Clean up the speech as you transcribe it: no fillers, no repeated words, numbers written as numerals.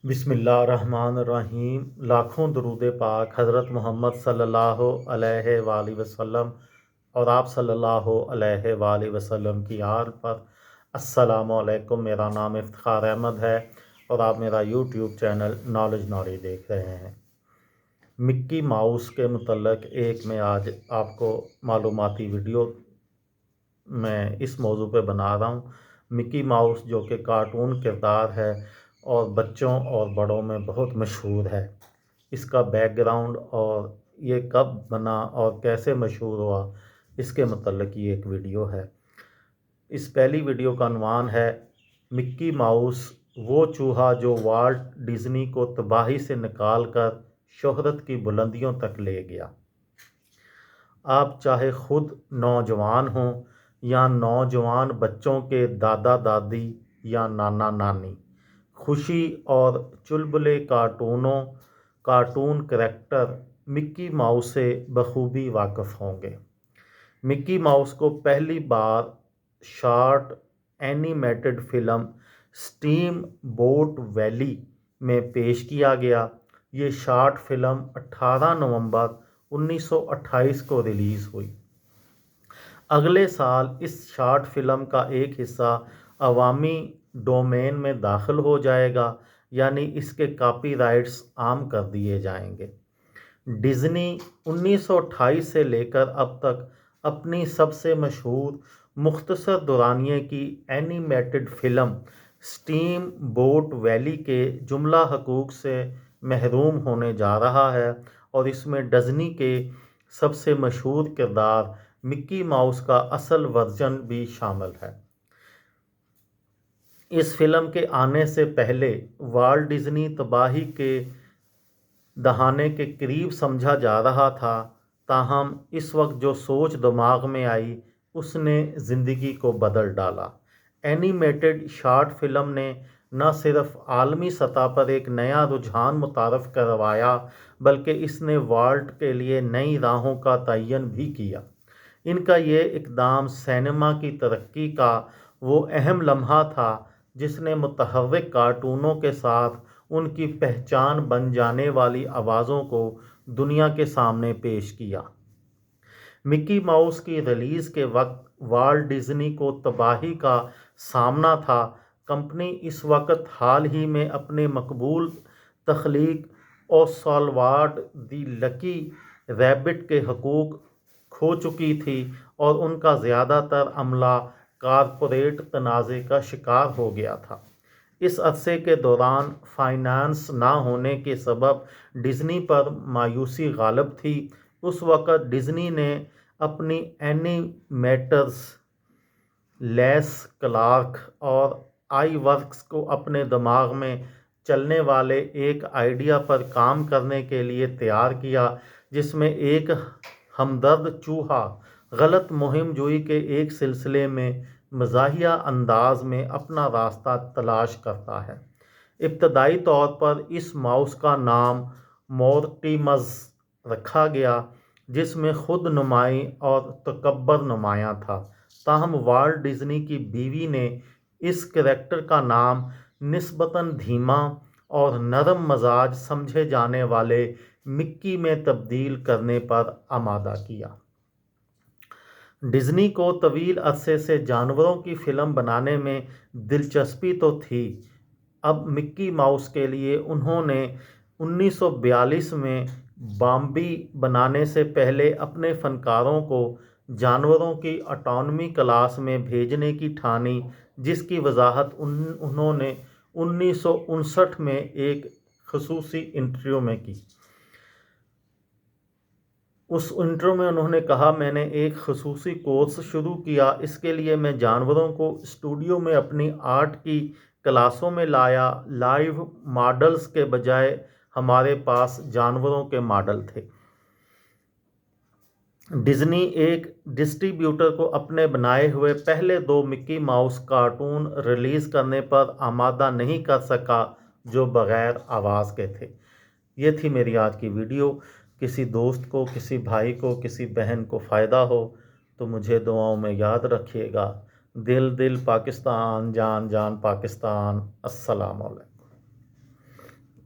बिस्मिल्लाहिर्रहमानिर्रहीम। लाखों दरूद पाक हज़रत मोहम्मद सल्लल्लाहु अलैहि वालैहि वसल्लम और आप सल्लल्लाहु अलैहि वालैहि वसल्लम की आल पर। अस्सलामु अलैकुम। मेरा नाम इफ्तिखार अहमद है और आप मेरा यूट्यूब चैनल नॉलेज नॉरी देख रहे हैं। मिक्की माउस के मुतल्लक एक मैं आज आपको मालूमाती वीडियो मैं इस मौजू पे बना रहा हूँ। मिक्की माउस जो कि कार्टून किरदार है और बच्चों और बड़ों में बहुत मशहूर है। इसका बैकग्राउंड और ये कब बना और कैसे मशहूर हुआ इसके मुतल्लिक ये एक वीडियो है। इस पहली वीडियो का उन्वान है मिक्की माउस वो चूहा जो वाल्ट डिज्नी को तबाही से निकाल कर शोहरत की बुलंदियों तक ले गया। आप चाहे खुद नौजवान हों या नौजवान बच्चों के दादा दादी या नाना नानी, खुशी और चुलबुले कार्टून करैक्टर मिक्की माउस से बखूबी वाकिफ़ होंगे। मिक्की माउस को पहली बार short animated film Steamboat Willie में पेश किया गया। ये शॉर्ट फिल्म 18 नवंबर 1928 को रिलीज़ हुई। अगले साल इस शॉर्ट फिल्म का एक हिस्सा अवामी डोमेन में दाखिल हो जाएगा, यानी इसके कॉपीराइट्स आम कर दिए जाएंगे। डिज्नी 1928 से लेकर अब तक अपनी सबसे मशहूर मुख्तसर दौरानिए की animated film Steamboat valley के जुमला हकूक से महरूम होने जा रहा है और इसमें डिज्नी के सबसे मशहूर किरदार मिक्की माउस का असल वर्जन भी शामिल है। इस फिल्म के आने से पहले वाल्ट डिज्नी तबाही के दहाने के करीब समझा जा रहा था, ताहम इस वक्त जो सोच दिमाग में आई उसने ज़िंदगी को बदल डाला। एनिमेटेड शॉर्ट फिल्म ने न सिर्फ आलमी सतह पर एक नया रुझान मुतारफ़ करवाया, बल्कि इसने वाल्ट के लिए नई राहों का तयन भी किया। इनका ये इक़दाम सिनेमा की तरक्की का वो अहम लम्हा था जिसने मुतहर्रिक कार्टूनों के साथ उनकी पहचान बन जाने वाली आवाज़ों को दुनिया के सामने पेश किया। मिक्की माउस की रिलीज़ के वक्त वाल्ट डिज्नी को तबाही का सामना था। कंपनी इस वक्त हाल ही में अपने मकबूल तख्लीक ओसवाल्ड द लकी रैबिट के हकूक खो चुकी थी और उनका ज़्यादातर अमला कॉरपोरेट तनाज़े का शिकार हो गया था। इस अरसे के दौरान फाइनेंस ना होने के सबब डिज्नी पर मायूसी गालिब थी। उस वक़्त डिज्नी ने अपनी एनिमेटर्स लेस क्लार्क और आई वर्क्स को अपने दिमाग में चलने वाले एक आइडिया पर काम करने के लिए तैयार किया, जिसमें एक हमदर्द चूहा गलत मुहिम जोई के एक सिलसिले में मज़ाहिया अंदाज में अपना रास्ता तलाश करता है। इब्तदाई तौर पर इस माउस का नाम मोर्टिमस रखा गया, जिसमें खुद नुमाई और तकब्बर नुमायाँ था। ताहम वाल्ट डिज्नी की बीवी ने इस करैक्टर का नाम निस्बतन धीमा और नरम मजाज समझे जाने वाले मिक्की में तब्दील करने पर आमादा किया। डिज्नी को तवील अरसे से जानवरों की फ़िल्म बनाने में दिलचस्पी तो थी। अब मिक्की माउस के लिए उन्होंने 1942 में बाम्बी बनाने से पहले अपने फ़नकारों को जानवरों की ऑटोनॉमी क्लास में भेजने की ठानी, जिसकी वजाहत उन्होंने 1959 में एक ख़ुसूसी इंटरव्यू में की। उस इंटरव्यू में उन्होंने कहा, मैंने एक ख़ुसूसी कोर्स शुरू किया। इसके लिए मैं जानवरों को स्टूडियो में अपनी आर्ट की क्लासों में लाया। लाइव मॉडल्स के बजाय हमारे पास जानवरों के मॉडल थे। डिज्नी एक डिस्ट्रीब्यूटर को अपने बनाए हुए पहले 2 मिक्की माउस कार्टून रिलीज़ करने पर आमादा नहीं कर सका जो बग़ैर आवाज़ के थे। ये थी मेरी आज की वीडियो। किसी दोस्त को, किसी भाई को, किसी बहन को फ़ायदा हो तो मुझे दुआओं में याद रखिएगा। दिल दिल पाकिस्तान, जान जान पाकिस्तान। अस्सलाम वालेकुम।